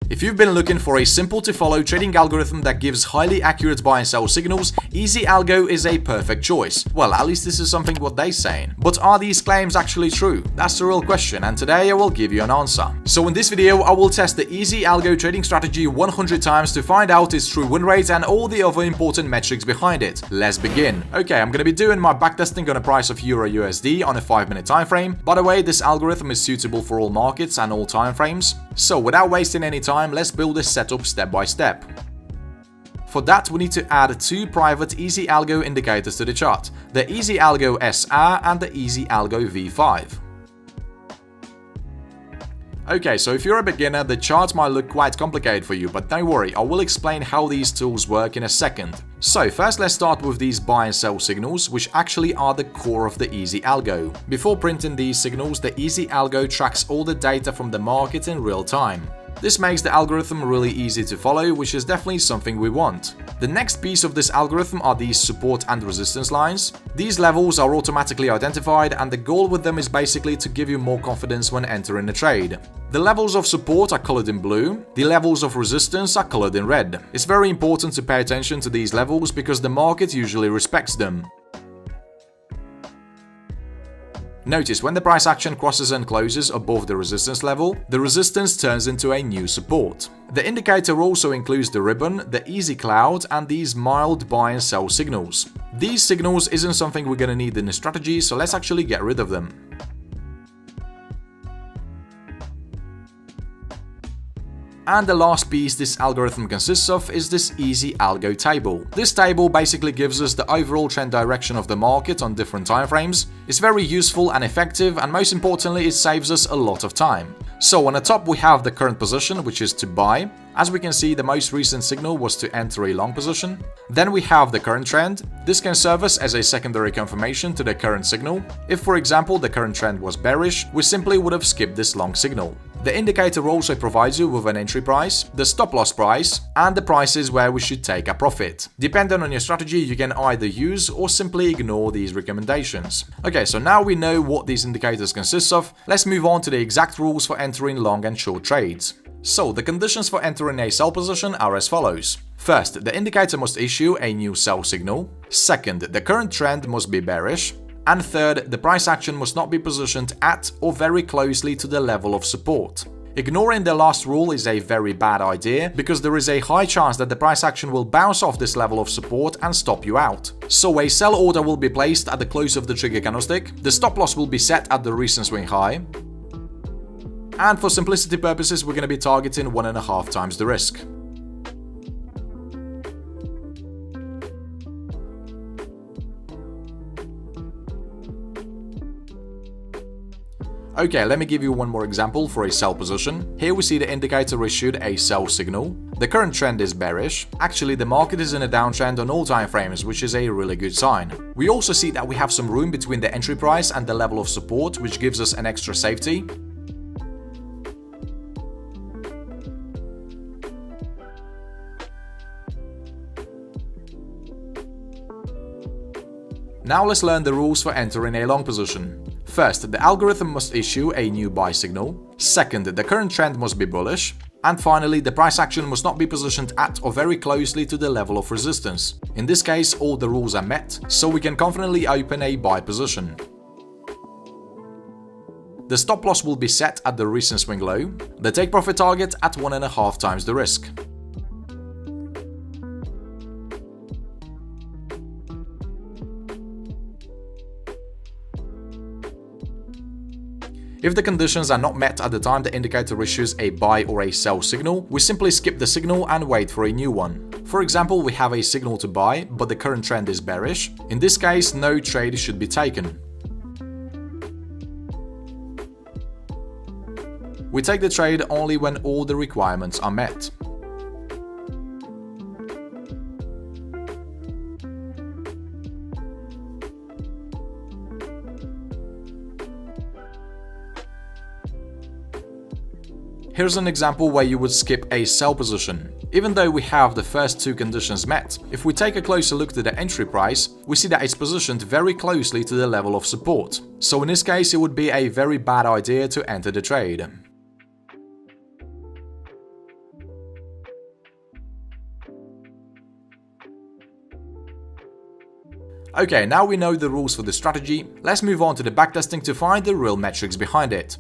If you've been looking for a simple to follow trading algorithm that gives highly accurate buy and sell signals, EasyAlgo is a perfect choice. Well, at least this is something what they're saying. But are these claims actually true? That's the real question, and today I will give you an answer. So in this video, I will test the EasyAlgo trading strategy 100 times to find out its true win rate and all the other important metrics behind it. Let's begin. Okay, I'm gonna be doing my backtesting on the price of Euro USD on a 5-minute time frame. By the way, this algorithm is suitable for all markets and all time frames. So without wasting any time, let's build this setup step by step. For that, we need to add two private EasyAlgo indicators to the chart, the EasyAlgo SR and the EasyAlgo V5. Okay, so if you're a beginner, the chart might look quite complicated for you, but don't worry, I will explain how these tools work in a second. So first let's start with these buy and sell signals, which actually are the core of the EasyAlgo. Before printing these signals, the EasyAlgo tracks all the data from the market in real time. This makes the algorithm really easy to follow, which is definitely something we want. The next piece of this algorithm are these support and resistance lines. These levels are automatically identified, and the goal with them is basically to give you more confidence when entering a trade. The levels of support are colored in blue, the levels of resistance are colored in red. It's very important to pay attention to these levels because the market usually respects them. Notice when the price action crosses and closes above the resistance level, the resistance turns into a new support. The indicator also includes the ribbon, the easy cloud, and these mild buy and sell signals. These signals isn't something we're gonna need in the strategy, so let's actually get rid of them. And the last piece this algorithm consists of is this EasyAlgo table. This table basically gives us the overall trend direction of the market on different time frames. It's very useful and effective, and most importantly, it saves us a lot of time. So on the top we have the current position, which is to buy. As we can see, the most recent signal was to enter a long position. Then we have the current trend. This can serve us as a secondary confirmation to the current signal. If, for example, the current trend was bearish, we simply would have skipped this long signal. The indicator also provides you with an entry price, the stop loss price, and the prices where we should take a profit. Depending on your strategy, you can either use or simply ignore these recommendations. Okay, so now we know what these indicators consist of, let's move on to the exact rules for entering long and short trades. So, the conditions for entering a sell position are as follows. First, the indicator must issue a new sell signal. Second, the current trend must be bearish. And third, the price action must not be positioned at or very closely to the level of support. Ignoring the last rule is a very bad idea, because there is a high chance that the price action will bounce off this level of support and stop you out. So a sell order will be placed at the close of the trigger candlestick, the stop loss will be set at the recent swing high, and for simplicity purposes we're going to be targeting 1.5 times the risk. Okay, let me give you one more example for a sell position. Here we see the indicator issued a sell signal. The current trend is bearish. Actually, the market is in a downtrend on all time frames, which is a really good sign. We also see that we have some room between the entry price and the level of support, which gives us an extra safety. Now let's learn the rules for entering a long position. First, the algorithm must issue a new buy signal. Second, the current trend must be bullish. And finally, the price action must not be positioned at or very closely to the level of resistance. In this case, all the rules are met, so we can confidently open a buy position. The stop loss will be set at the recent swing low, the take profit target at 1.5 times the risk. If the conditions are not met at the time the indicator issues a buy or a sell signal, we simply skip the signal and wait for a new one. For example, we have a signal to buy, but the current trend is bearish. In this case, no trade should be taken. We take the trade only when all the requirements are met. Here's an example where you would skip a sell position. Even though we have the first two conditions met, if we take a closer look to the entry price, we see that it's positioned very closely to the level of support. So in this case, it would be a very bad idea to enter the trade. Okay, now we know the rules for the strategy, let's move on to the backtesting to find the real metrics behind it.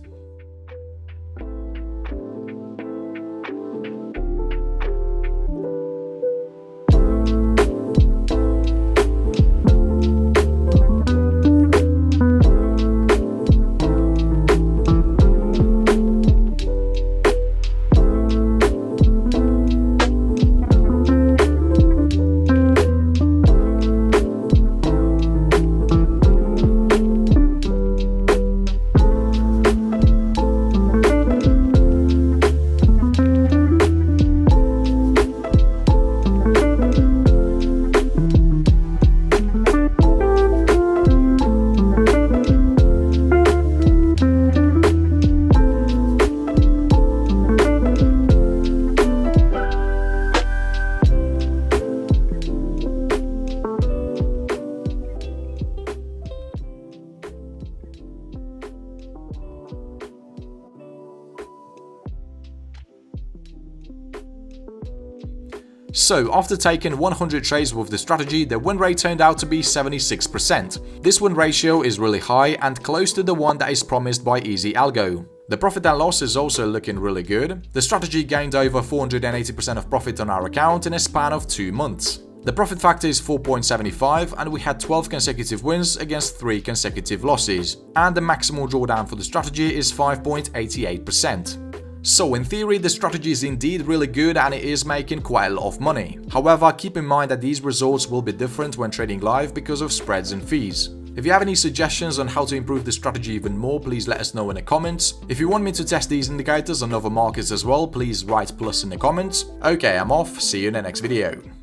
So, after taking 100 trades with the strategy, the win rate turned out to be 76%. This win ratio is really high and close to the one that is promised by Easy Algo. The profit and loss is also looking really good. The strategy gained over 480% of profit on our account in a span of 2 months. The profit factor is 4.75 and we had 12 consecutive wins against 3 consecutive losses. And the maximal drawdown for the strategy is 5.88%. So in theory, the strategy is indeed really good and it is making quite a lot of money. However, keep in mind that these results will be different when trading live because of spreads and fees. If you have any suggestions on how to improve the strategy even more, please let us know in the comments. If you want me to test these indicators on other markets as well, please write plus in the comments. Okay, I'm off, see you in the next video.